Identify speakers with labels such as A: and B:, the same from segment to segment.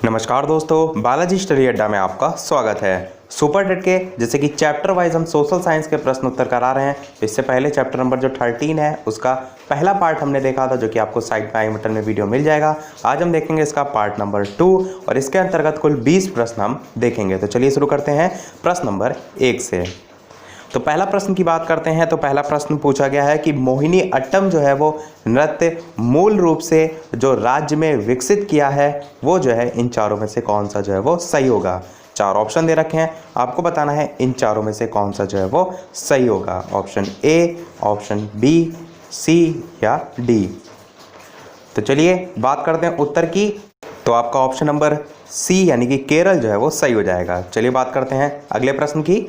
A: नमस्कार दोस्तों, बालाजी स्टडी अड्डा में आपका स्वागत है। सुपर टेट के जैसे कि चैप्टर वाइज हम सोशल साइंस के प्रश्न उत्तर करा रहे हैं। इससे पहले चैप्टर नंबर जो 13 है उसका पहला पार्ट हमने देखा था, जो कि आपको साइड में आई बटन में वीडियो मिल जाएगा। आज हम देखेंगे इसका पार्ट नंबर 2 और इसके अंतर्गत कुल 20 प्रश्न हम देखेंगे। तो चलिए शुरू करते हैं प्रश्न नंबर 1 से। तो पहला प्रश्न की बात करते हैं। तो पहला प्रश्न पूछा गया है कि मोहिनी अट्टम जो है वो नृत्य मूल रूप से जो राज्य में विकसित किया है वो जो है इन चारों में से कौन सा जो है वो सही होगा। 4 ऑप्शन दे रखे हैं, आपको बताना है इन चारों में से कौन सा जो है वो सही होगा। ऑप्शन ए, ऑप्शन बी, सी या डी। तो चलिए बात करते हैं उत्तर की। तो आपका ऑप्शन नंबर सी यानी कि केरल जो है वो सही हो जाएगा। चलिए बात करते हैं अगले प्रश्न की।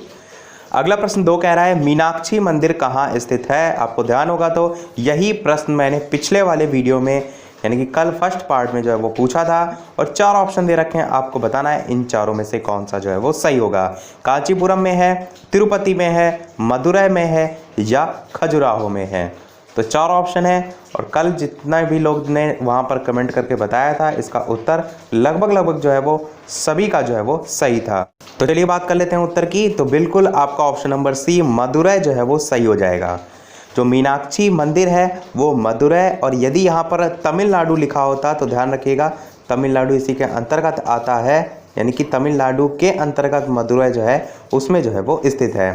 A: अगला प्रश्न 2 कह रहा है मीनाक्षी मंदिर कहाँ स्थित है। आपको ध्यान होगा तो यही प्रश्न मैंने पिछले वाले वीडियो में यानी कि कल फर्स्ट पार्ट में जो है वो पूछा था और 4 ऑप्शन दे रखे हैं, आपको बताना है इन चारों में से कौन सा जो है वो सही होगा। कांचीपुरम में है, तिरुपति में है, मदुरै में है या खजुराहो में है। तो 4 ऑप्शन है और कल जितना भी लोग ने वहाँ पर कमेंट करके बताया था इसका उत्तर लगभग जो है वो सभी का जो है वो सही था। तो चलिए बात कर लेते हैं उत्तर की। तो बिल्कुल आपका ऑप्शन नंबर सी मदुरै जो है वो सही हो जाएगा। जो मीनाक्षी मंदिर है वो मदुरै, और यदि यहाँ पर तमिलनाडु लिखा होता तो ध्यान रखिएगा तमिलनाडु इसी के अंतर्गत आता है, यानी कि तमिलनाडु के अंतर्गत मदुरै जो है उसमें जो है वो स्थित है।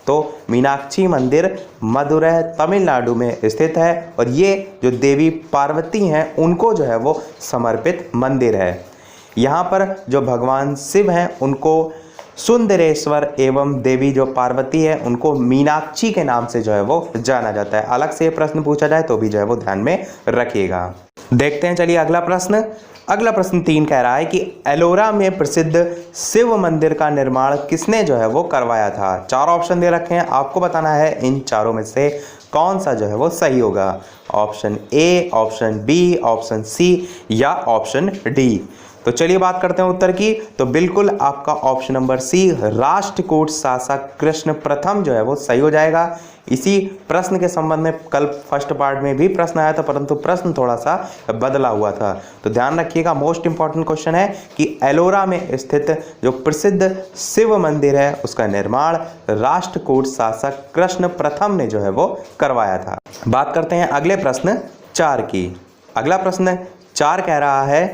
A: तो मीनाक्षी मंदिर मदुरै तमिलनाडु में स्थित है और ये जो देवी पार्वती हैं उनको जो है वो समर्पित मंदिर है। यहाँ पर जो भगवान शिव हैं उनको सुंदरेश्वर एवं देवी जो पार्वती है उनको मीनाक्षी के नाम से जो है वो जाना जाता है। अलग से प्रश्न पूछा जाए तो भी जो है वो ध्यान में रखिएगा। देखते हैं चलिए अगला प्रश्न। अगला प्रश्न 3 कह रहा है कि एलोरा में प्रसिद्ध शिव मंदिर का निर्माण किसने जो है वो करवाया था। 4 ऑप्शन दे रखे हैं, आपको बताना है इन चारों में से कौन सा जो है वो सही होगा। Option A, option B, option C या ऑप्शन डी। तो चलिए बात करते हैं उत्तर की। तो बिल्कुल आपका ऑप्शन नंबर सी राष्ट्रकूट शासक कृष्ण प्रथम जो है वो सही हो जाएगा। इसी प्रश्न के संबंध में कल फर्स्ट पार्ट में भी प्रश्न आया था, परंतु प्रश्न थोड़ा सा बदला हुआ था। तो ध्यान रखिएगा, मोस्ट इंपॉर्टेंट क्वेश्चन है कि एलोरा में स्थित जो प्रसिद्ध शिव मंदिर है उसका निर्माण राष्ट्रकूट शासक कृष्ण प्रथम ने जो है वो करवाया था। बात करते हैं अगले प्रश्न 4 की। अगला प्रश्न 4 कह रहा है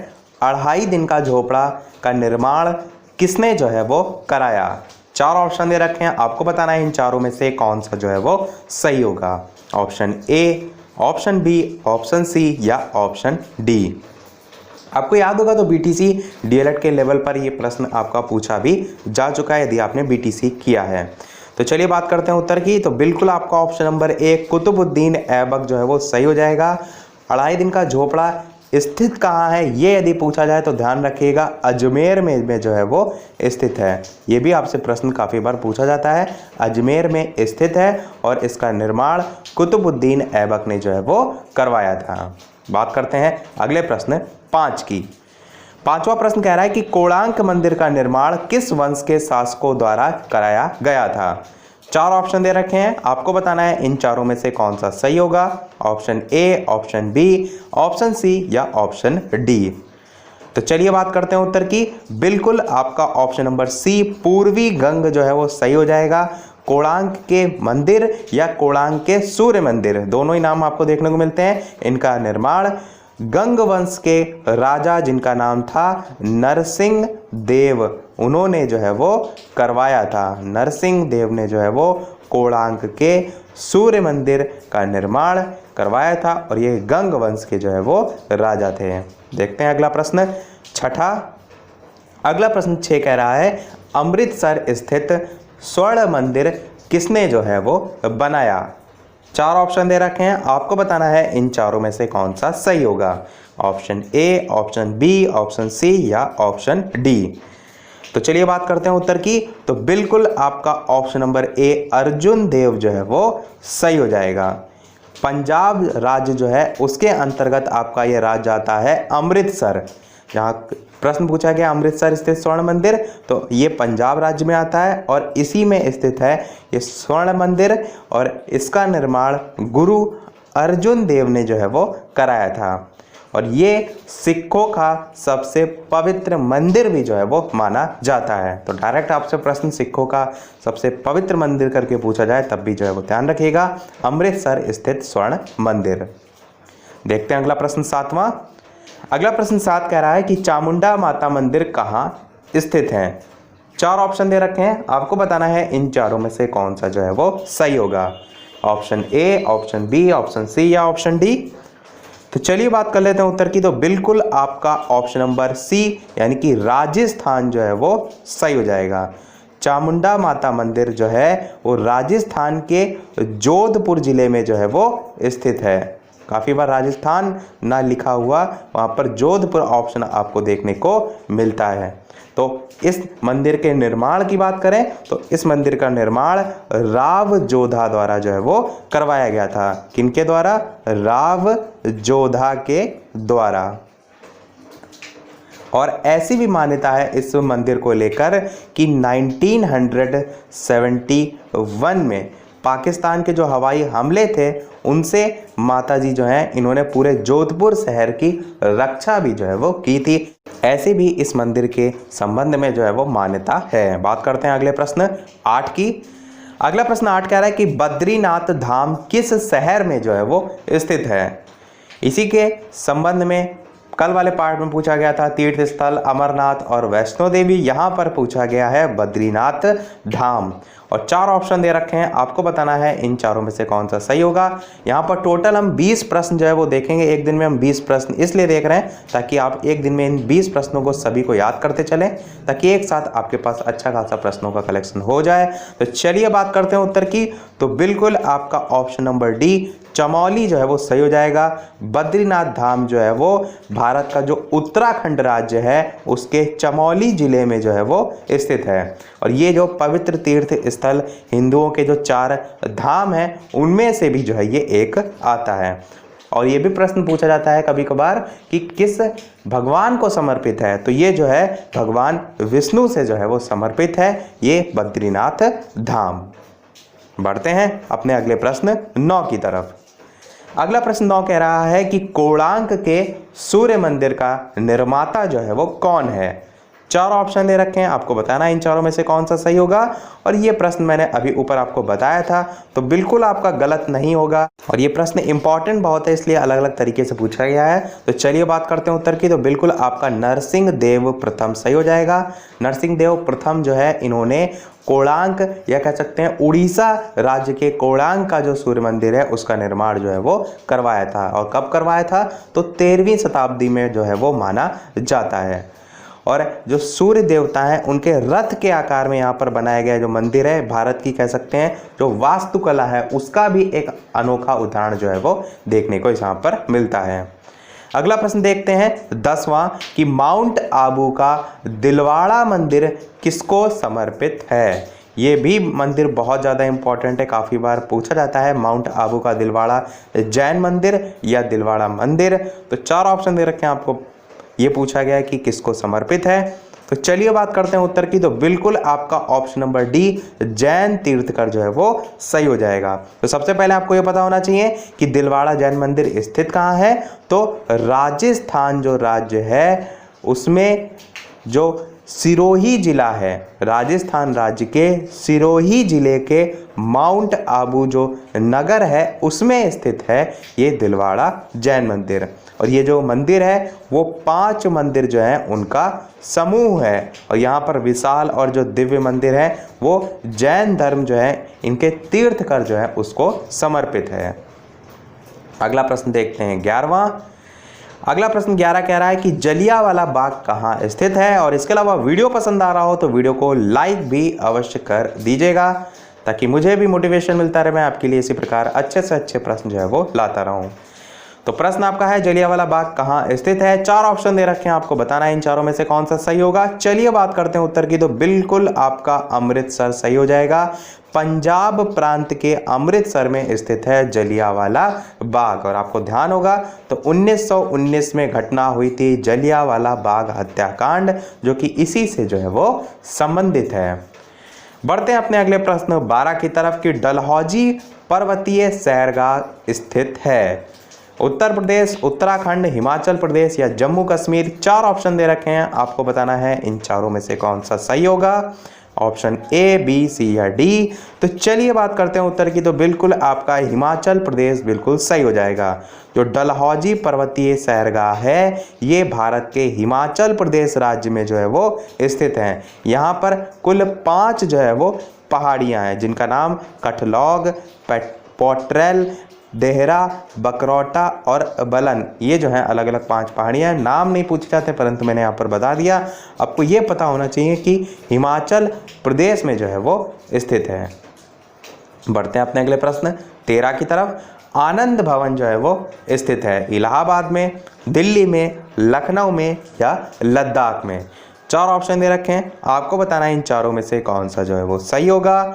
A: 2.5 दिन का झोपड़ा का निर्माण किसने जो है वो कराया। 4 ऑप्शन दे रखे हैं, आपको बताना है इन चारों में से कौन सा जो है वो सही होगा। Option A, option B, option C या ऑप्शन डी। आपको याद होगा तो बीटीसी डीएलएड के लेवल पर ये प्रश्न आपका पूछा भी जा चुका है यदि आपने बीटीसी किया है। तो चलिए बात करते हैं उत्तर की। तो बिल्कुल आपका option number A Qutubuddin Aibak जो है वो सही हो जाएगा। 2.5 दिन का झोपड़ा स्थित कहाँ है ये यदि पूछा जाए तो ध्यान रखिएगा अजमेर में जो है वो स्थित है। ये भी आपसे प्रश्न काफ़ी बार पूछा जाता है। अजमेर में स्थित है और इसका निर्माण कुतुबुद्दीन ऐबक ने जो है वो करवाया था। बात करते हैं अगले प्रश्न 5 की। 5वां प्रश्न कह रहा है कि कोणार्क मंदिर का निर्माण किस वंश के शासकों द्वारा कराया गया था। 4 ऑप्शन दे रखे हैं, आपको बताना है इन चारों में से कौन सा सही होगा। Option A, option B, option C या ऑप्शन डी। तो चलिए बात करते हैं उत्तर की। बिल्कुल आपका ऑप्शन नंबर सी पूर्वी गंग जो है वो सही हो जाएगा। कोणार्क के मंदिर या कोणार्क के सूर्य मंदिर दोनों ही नाम आपको देखने को मिलते हैं। इनका निर्माण गंग वंश के राजा जिनका नाम था नरसिंह देव, उन्होंने जो है वो करवाया था। नरसिंह देव ने जो है वो कोणार्क के सूर्य मंदिर का निर्माण करवाया था और ये गंग वंश के जो है वो राजा थे। देखते हैं अगला प्रश्न 6। अगला प्रश्न 6 कह रहा है अमृतसर स्थित स्वर्ण मंदिर किसने जो है वो बनाया। 4 ऑप्शन दे रखे हैं, आपको बताना है इन चारों में से कौन सा सही होगा। Option A, option B, option C या ऑप्शन डी। तो चलिए बात करते हैं उत्तर की। तो बिल्कुल आपका ऑप्शन नंबर ए अर्जुन देव जो है वो सही हो जाएगा। पंजाब राज्य जो है उसके अंतर्गत आपका ये राज्य आता है अमृतसर। जहाँ प्रश्न पूछा गया अमृतसर स्थित स्वर्ण मंदिर, तो ये पंजाब राज्य में आता है और इसी में स्थित है ये स्वर्ण मंदिर और इसका निर्माण गुरु अर्जुन देव ने जो है वो कराया था। और ये सिखों का सबसे पवित्र मंदिर भी जो है वो माना जाता है। तो डायरेक्ट आपसे प्रश्न सिखों का सबसे पवित्र मंदिर करके पूछा जाए तब भी जो है वो ध्यान रखिएगा अमृतसर स्थित स्वर्ण मंदिर। देखते हैं अगला प्रश्न 7वां। अगला प्रश्न 7 कह रहा है कि चामुंडा माता मंदिर कहाँ स्थित है। 4 ऑप्शन दे रखे हैं, आपको बताना है इन चारों में से कौन सा जो है वो सही होगा। Option A, option B, option C या ऑप्शन डी। तो चलिए बात कर लेते हैं उत्तर की। तो बिल्कुल आपका ऑप्शन नंबर सी यानी कि राजस्थान जो है वो सही हो जाएगा। चामुंडा माता मंदिर जो है वो राजस्थान के जोधपुर जिले में जो है वो स्थित है। काफ़ी बार राजस्थान ना लिखा हुआ, वहाँ पर जोधपुर ऑप्शन आपको देखने को मिलता है। तो इस मंदिर के निर्माण की बात करें तो इस मंदिर का निर्माण राव जोधा द्वारा जो है वो करवाया गया था। किनके द्वारा? राव जोधा के द्वारा। और ऐसी भी मान्यता है इस मंदिर को लेकर कि 1971 में पाकिस्तान के जो हवाई हमले थे उनसे माताजी जो हैं इन्होंने पूरे जोधपुर शहर की रक्षा भी जो है वो की थी। ऐसे भी इस मंदिर के संबंध में जो है वो मान्यता है। बात करते हैं अगले प्रश्न 8 की। अगला प्रश्न 8 कह रहा है कि बद्रीनाथ धाम किस शहर में जो है वो स्थित है। इसी के संबंध में कल वाले पार्ट में पूछा गया था तीर्थ स्थल अमरनाथ और वैष्णो देवी, यहाँ पर पूछा गया है बद्रीनाथ धाम। और 4 ऑप्शन दे रखे हैं, आपको बताना है इन चारों में से कौन सा सही होगा। यहाँ पर टोटल हम 20 प्रश्न जो है वो देखेंगे। एक दिन में हम 20 प्रश्न इसलिए देख रहे हैं ताकि आप एक दिन में इन 20 प्रश्नों को सभी को याद करते चलें, ताकि एक साथ आपके पास अच्छा खासा प्रश्नों का कलेक्शन हो जाए। तो चलिए बात करते हैं उत्तर की। तो बिल्कुल आपका ऑप्शन नंबर डी चमौली जो है वो सही हो जाएगा। बद्रीनाथ धाम जो है वो भारत का जो उत्तराखंड राज्य है उसके चमौली जिले में जो है वो स्थित है। और ये जो पवित्र तीर्थ स्थल हिंदुओं के जो 4 धाम हैं उनमें से भी जो है ये एक आता है। और ये भी प्रश्न पूछा जाता है कभी कभार कि किस भगवान को समर्पित है, तो ये जो है भगवान विष्णु से जो है वो समर्पित है ये बद्रीनाथ धाम। बढ़ते हैं अपने अगले प्रश्न 9 की तरफ। अगला प्रश्न 9 कह रहा है कि कोणार्क के सूर्य मंदिर का निर्माता जो है वो कौन है। 4 ऑप्शन दे रखे हैं, आपको बताना है इन चारों में से कौन सा सही होगा। और ये प्रश्न मैंने अभी ऊपर आपको बताया था तो बिल्कुल आपका गलत नहीं होगा। और ये प्रश्न इंपॉर्टेंट बहुत है इसलिए अलग अलग तरीके से पूछा गया है। तो चलिए बात करते हैं उत्तर की। तो बिल्कुल आपका नरसिंह देव प्रथम सही हो जाएगा। नरसिंह देव प्रथम जो है इन्होंने कोणार्क या कह सकते हैं उड़ीसा राज्य के कोणार्क का जो सूर्य मंदिर है उसका निर्माण जो है वो करवाया था। और कब करवाया था? तो 13वीं शताब्दी में जो है वो माना जाता है। और जो सूर्य देवता हैं उनके रथ के आकार में यहाँ पर बनाया गया जो मंदिर है, भारत की कह सकते हैं जो वास्तुकला है उसका भी एक अनोखा उदाहरण जो है वो देखने को यहाँ पर मिलता है। अगला प्रश्न देखते हैं 10वां कि माउंट आबू का दिलवाड़ा मंदिर किसको समर्पित है। ये भी मंदिर बहुत ज़्यादा इंपॉर्टेंट है, काफ़ी बार पूछा जाता है माउंट आबू का दिलवाड़ा जैन मंदिर या दिलवाड़ा मंदिर। तो 4 ऑप्शन दे रखे हैं आपको, ये पूछा गया है कि किसको समर्पित है। तो चलिए बात करते हैं उत्तर की। तो बिल्कुल आपका ऑप्शन नंबर डी जैन तीर्थकर जो है वो सही हो जाएगा। तो सबसे पहले आपको ये पता होना चाहिए कि दिलवाड़ा जैन मंदिर स्थित कहाँ है। तो राजस्थान जो राज्य है उसमें जो सिरोही जिला है, राजस्थान राज्य के सिरोही जिले के माउंट आबू जो नगर है उसमें स्थित है ये दिलवाड़ा जैन मंदिर। और ये जो मंदिर है वो 5 मंदिर जो हैं उनका समूह है। और यहाँ पर विशाल और जो दिव्य मंदिर है वो जैन धर्म जो है इनके तीर्थकर जो है उसको समर्पित है। अगला प्रश्न देखते हैं 11वां। अगला प्रश्न 11 कह रहा है कि जलियांवाला बाग कहाँ स्थित है। और इसके अलावा वीडियो पसंद आ रहा हो तो वीडियो को लाइक भी अवश्य कर दीजिएगा ताकि मुझे भी मोटिवेशन मिलता रहे, मैं आपके लिए इसी प्रकार अच्छे से अच्छे प्रश्न जो है वो लाता रहूं। तो प्रश्न आपका है जलियांवाला बाग कहाँ स्थित है। 4 ऑप्शन दे रखे हैं, आपको बताना है इन चारों में से कौन सा सही होगा। चलिए बात करते हैं उत्तर की। तो बिल्कुल आपका अमृतसर सही हो जाएगा। पंजाब प्रांत के अमृतसर में स्थित है जलियांवाला बाग। और आपको ध्यान होगा तो 1919 में घटना हुई थी जलियांवाला बाग हत्याकांड, जो कि इसी से जो है वो संबंधित है। बढ़ते हैं अपने अगले प्रश्न 12 की तरफ कि डलहौजी पर्वतीय सैरगाह स्थित है। उत्तर प्रदेश, उत्तराखंड, हिमाचल प्रदेश या जम्मू कश्मीर। 4 ऑप्शन दे रखे हैं, आपको बताना है इन चारों में से कौन सा सही होगा। ऑप्शन ए, बी, सी या डी। तो चलिए बात करते हैं उत्तर की। तो बिल्कुल आपका हिमाचल प्रदेश बिल्कुल सही हो जाएगा। जो डलहौजी पर्वतीय सैरगाह है ये भारत के हिमाचल प्रदेश राज्य में जो है वो स्थित है। यहाँ पर कुल 5 जो है वो पहाड़ियाँ हैं जिनका नाम कठलौग, पोट्रेल, देहरा, बकरौटा और बलन, ये जो है अलग अलग 5 पहाड़ियाँ हैं। नाम नहीं पूछे जाते परंतु मैंने यहाँ पर बता दिया। आपको ये पता होना चाहिए कि हिमाचल प्रदेश में जो है वो स्थित है। बढ़ते हैं अपने अगले प्रश्न 13 की तरफ। आनंद भवन जो है वो स्थित है इलाहाबाद में, दिल्ली में, लखनऊ में या लद्दाख में। 4 ऑप्शन दे रखे हैं, आपको बताना है इन चारों में से कौन सा जो है वो सही होगा।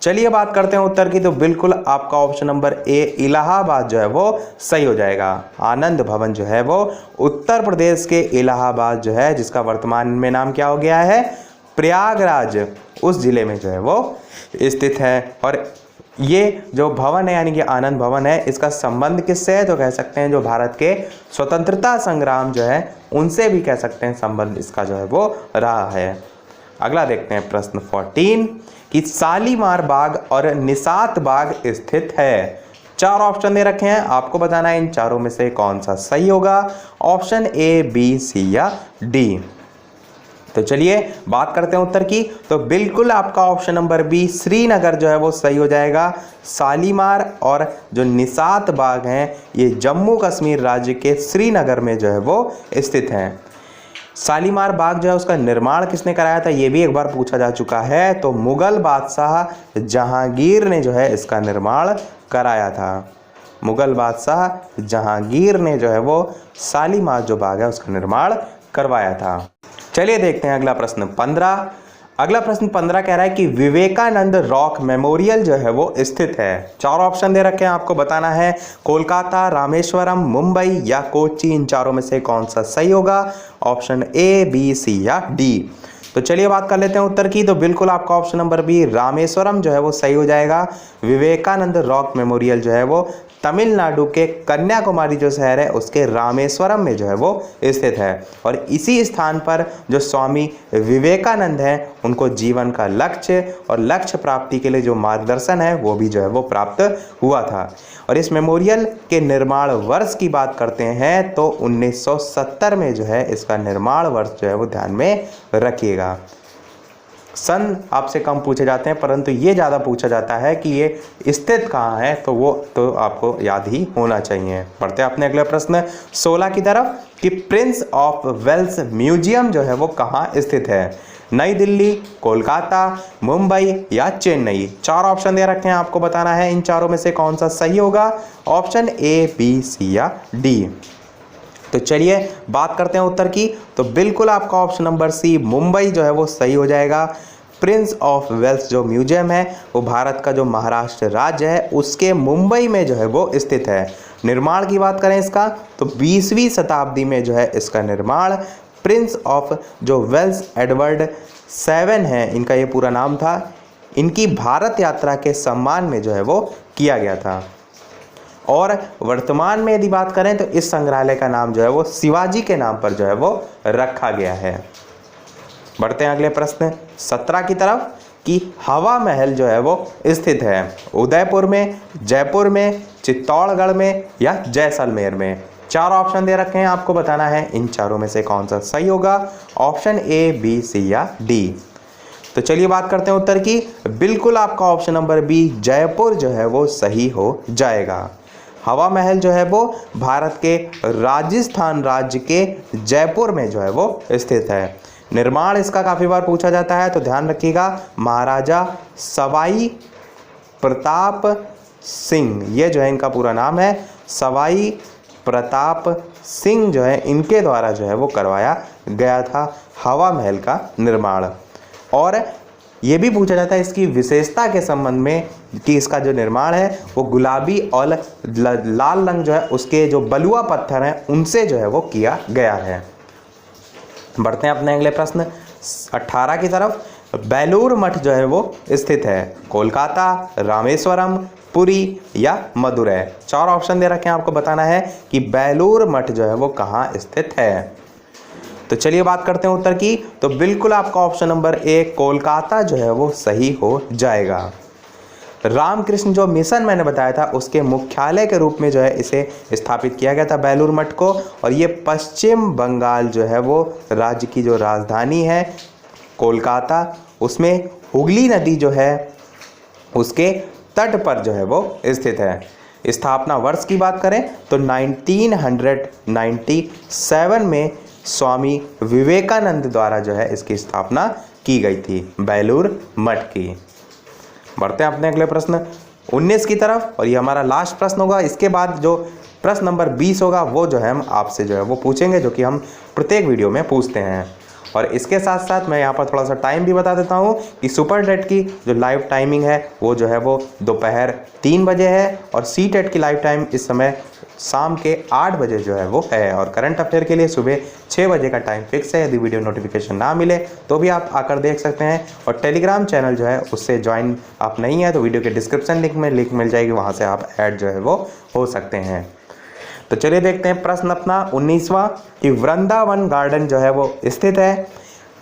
A: चलिए बात करते हैं उत्तर की। तो बिल्कुल आपका ऑप्शन नंबर ए इलाहाबाद जो है वो सही हो जाएगा। आनंद भवन जो है वो उत्तर प्रदेश के इलाहाबाद जो है, जिसका वर्तमान में नाम क्या हो गया है, प्रयागराज, उस जिले में जो है वो स्थित है। और ये जो भवन है यानी कि आनंद भवन है, इसका संबंध किससे है, तो कह सकते हैं जो भारत के स्वतंत्रता संग्राम जो है उनसे भी कह सकते हैं संबंध इसका जो है वो रहा है। अगला देखते हैं प्रश्न 14 कि शालीमार बाग और निशात बाग स्थित है। 4 ऑप्शन दे रखे हैं, आपको बताना है इन चारों में से कौन सा सही होगा। ऑप्शन ए, बी, सी या डी। तो चलिए बात करते हैं उत्तर की। तो बिल्कुल आपका ऑप्शन नंबर बी श्रीनगर जो है वो सही हो जाएगा। शालीमार और जो निशात बाग हैं ये जम्मू कश्मीर राज्य के श्रीनगर में जो है वो स्थित हैं। शालीमार बाग जो है उसका निर्माण किसने कराया था, ये भी एक बार पूछा जा चुका है। तो मुगल बादशाह जहांगीर ने जो है इसका निर्माण कराया था। मुगल बादशाह जहांगीर ने जो है वो शालीमार जो बाग है उसका निर्माण करवाया था। चलिए देखते हैं अगला प्रश्न 15। अगला प्रश्न 15 कह रहा है कि विवेकानंद रॉक मेमोरियल जो है वो स्थित है। 4 ऑप्शन दे रखे हैं, आपको बताना है कोलकाता, रामेश्वरम, मुंबई या कोच्चि। इन चारों में से कौन सा सही होगा। ऑप्शन ए, बी, सी या डी। तो चलिए बात कर लेते हैं उत्तर की। तो बिल्कुल आपका ऑप्शन नंबर बी रामेश्वरम जो है वो सही हो जाएगा। विवेकानंद रॉक मेमोरियल जो है वो तमिलनाडु के कन्याकुमारी जो शहर है उसके रामेश्वरम में जो है वो स्थित है। और इसी स्थान पर जो स्वामी विवेकानंद हैं उनको जीवन का लक्ष्य और लक्ष्य प्राप्ति के लिए जो मार्गदर्शन है वो भी जो है वो प्राप्त हुआ था। और इस मेमोरियल के निर्माण वर्ष की बात करते हैं तो 1970 में जो है इसका निर्माण वर्ष जो है वो ध्यान में रखिएगा। सन आपसे कम पूछे जाते हैं परंतु ये ज़्यादा पूछा जाता है कि ये स्थित कहाँ है, तो वो तो आपको याद ही होना चाहिए। पढ़ते हैं अपने अगले प्रश्न 16 की तरफ कि प्रिंस ऑफ वेल्स म्यूजियम जो है वो कहाँ स्थित है। नई दिल्ली, कोलकाता, मुंबई या चेन्नई। 4 ऑप्शन दे रखे हैं, आपको बताना है इन चारों में से कौन सा सही होगा। ऑप्शन ए, बी, सी या डी। तो चलिए बात करते हैं उत्तर की। तो बिल्कुल आपका ऑप्शन नंबर सी मुंबई जो है वो सही हो जाएगा। प्रिंस ऑफ वेल्स जो म्यूजियम है वो भारत का जो महाराष्ट्र राज्य है उसके मुंबई में जो है वो स्थित है। निर्माण की बात करें इसका तो 20वीं शताब्दी में जो है इसका निर्माण प्रिंस ऑफ जो वेल्स एडवर्ड 7 है, इनका ये पूरा नाम था, इनकी भारत यात्रा के सम्मान में जो है वो किया गया था। और वर्तमान में यदि बात करें तो इस संग्रहालय का नाम जो है वो शिवाजी के नाम पर जो है वो रखा गया है। बढ़ते हैं अगले प्रश्न 17 की तरफ कि हवा महल जो है वो स्थित है उदयपुर में, जयपुर में, चित्तौड़गढ़ में या जैसलमेर में। 4 ऑप्शन दे रखे हैं, आपको बताना है इन चारों में से कौन सा सही होगा। ऑप्शन ए, बी, सी या डी। तो चलिए बात करते हैं उत्तर की। बिल्कुल आपका ऑप्शन नंबर बी जयपुर जो है वो सही हो जाएगा। हवा महल जो है वो भारत के राजस्थान राज्य के जयपुर में जो है वो स्थित है। निर्माण इसका काफ़ी बार पूछा जाता है तो ध्यान रखिएगा, महाराजा सवाई प्रताप सिंह, ये जो है इनका पूरा नाम है, सवाई प्रताप सिंह जो है इनके द्वारा जो है वो करवाया गया था हवा महल का निर्माण। और ये भी पूछा जाता है इसकी विशेषता के संबंध में कि इसका जो निर्माण है वो गुलाबी और लाल रंग जो है उसके जो बलुआ पत्थर हैं उनसे जो है वो किया गया है। बढ़ते हैं अपने अगले प्रश्न 18 की तरफ। बेलूर मठ जो है वो स्थित है कोलकाता, रामेश्वरम, पुरी या मदुरै। 4 ऑप्शन दे रखे हैं, आपको बताना है कि बेलूर मठ जो है वो कहाँ स्थित है। तो चलिए बात करते हैं उत्तर की। तो बिल्कुल आपका ऑप्शन नंबर ए कोलकाता जो है वो सही हो जाएगा। रामकृष्ण जो मिशन मैंने बताया था उसके मुख्यालय के रूप में जो है इसे स्थापित किया गया था बेलूर मठ को, और ये पश्चिम बंगाल जो है वो राज्य की जो राजधानी है कोलकाता, उसमें हुगली नदी जो है उसके तट पर जो है वो स्थित है। स्थापना वर्ष की बात करें तो 1997 में स्वामी विवेकानंद द्वारा जो है इसकी स्थापना की गई थी बेलूर मठ की। बढ़ते हैं अपने अगले प्रश्न 19 की तरफ, और ये हमारा लास्ट प्रश्न होगा। इसके बाद जो प्रश्न नंबर 20 होगा वो जो है हम आपसे जो है वो पूछेंगे, जो कि हम प्रत्येक वीडियो में पूछते हैं। और इसके साथ साथ मैं यहाँ पर थोड़ा सा टाइम भी बता देता हूँ कि सुपर टेट की जो लाइव टाइमिंग है वो जो है वो दोपहर 3 बजे है, और सी टेट की लाइव टाइम इस समय शाम के 8 बजे जो है वो है, और करंट अफेयर के लिए सुबह 6 बजे का टाइम फिक्स है। यदि वीडियो नोटिफिकेशन ना मिले तो भी आप आकर देख सकते हैं, और टेलीग्राम चैनल जो है उससे ज्वाइन आप नहीं है तो वीडियो के डिस्क्रिप्शन लिंक में लिंक मिल जाएगी, वहाँ से आप ऐड जो है वो हो सकते हैं। तो चलिए देखते हैं प्रश्न अपना 19वां कि वृंदावन गार्डन जो है वो स्थित है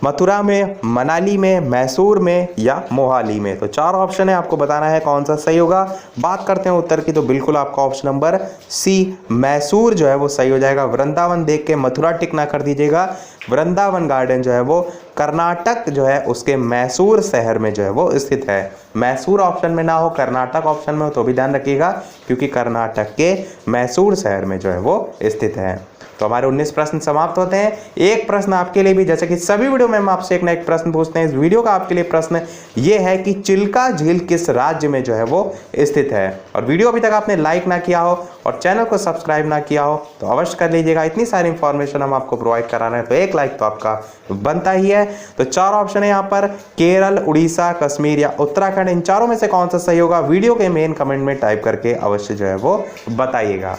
A: मथुरा में, मनाली में, मैसूर में या मोहाली में। तो 4 ऑप्शन है, आपको बताना है कौन सा सही होगा। बात करते हैं उत्तर की, तो बिल्कुल आपका ऑप्शन नंबर सी मैसूर जो है वो सही हो जाएगा। वृंदावन देख के मथुरा टिक ना कर दीजिएगा। वृंदावन गार्डन जो है वो कर्नाटक जो है उसके मैसूर शहर में जो है वो स्थित है। मैसूर ऑप्शन में ना हो, कर्नाटक ऑप्शन में हो तो भी ध्यान रखिएगा, क्योंकि कर्नाटक के मैसूर शहर में जो है वो स्थित है। तो हमारे 19 प्रश्न समाप्त होते हैं। एक प्रश्न आपके लिए भी, जैसे कि सभी वीडियो में हम आपसे एक ना एक प्रश्न पूछते हैं, इस वीडियो का आपके लिए प्रश्न ये है कि चिल्का झील किस राज्य में जो है वो स्थित है। और वीडियो अभी तक आपने लाइक ना किया हो और चैनल को सब्सक्राइब ना किया हो तो अवश्य कर लीजिएगा। इतनी सारी इंफॉर्मेशन हम आपको प्रोवाइड करा रहे हैं तो एक लाइक तो आपका बनता ही है। तो 4 ऑप्शन है यहाँ पर, केरल, उड़ीसा, कश्मीर या उत्तराखंड। इन चारों में से कौन सा सही होगा वीडियो के मेन कमेंट में टाइप करके अवश्य जो है वो बताइएगा।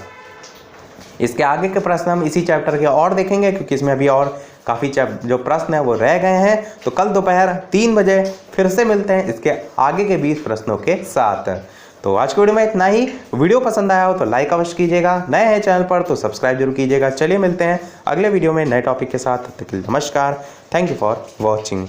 A: इसके आगे के प्रश्न हम इसी चैप्टर के और देखेंगे, क्योंकि इसमें अभी और काफ़ी जो प्रश्न है वो रह गए हैं। तो कल दोपहर 3 बजे फिर से मिलते हैं इसके आगे के 20 प्रश्नों के साथ। तो आज की वीडियो में इतना ही। वीडियो पसंद आया हो तो लाइक अवश्य कीजिएगा, नए हैं चैनल पर तो सब्सक्राइब जरूर कीजिएगा। चलिए मिलते हैं अगले वीडियो में नए टॉपिक के साथ। तब तक के लिए नमस्कार, थैंक यू फॉर वॉचिंग।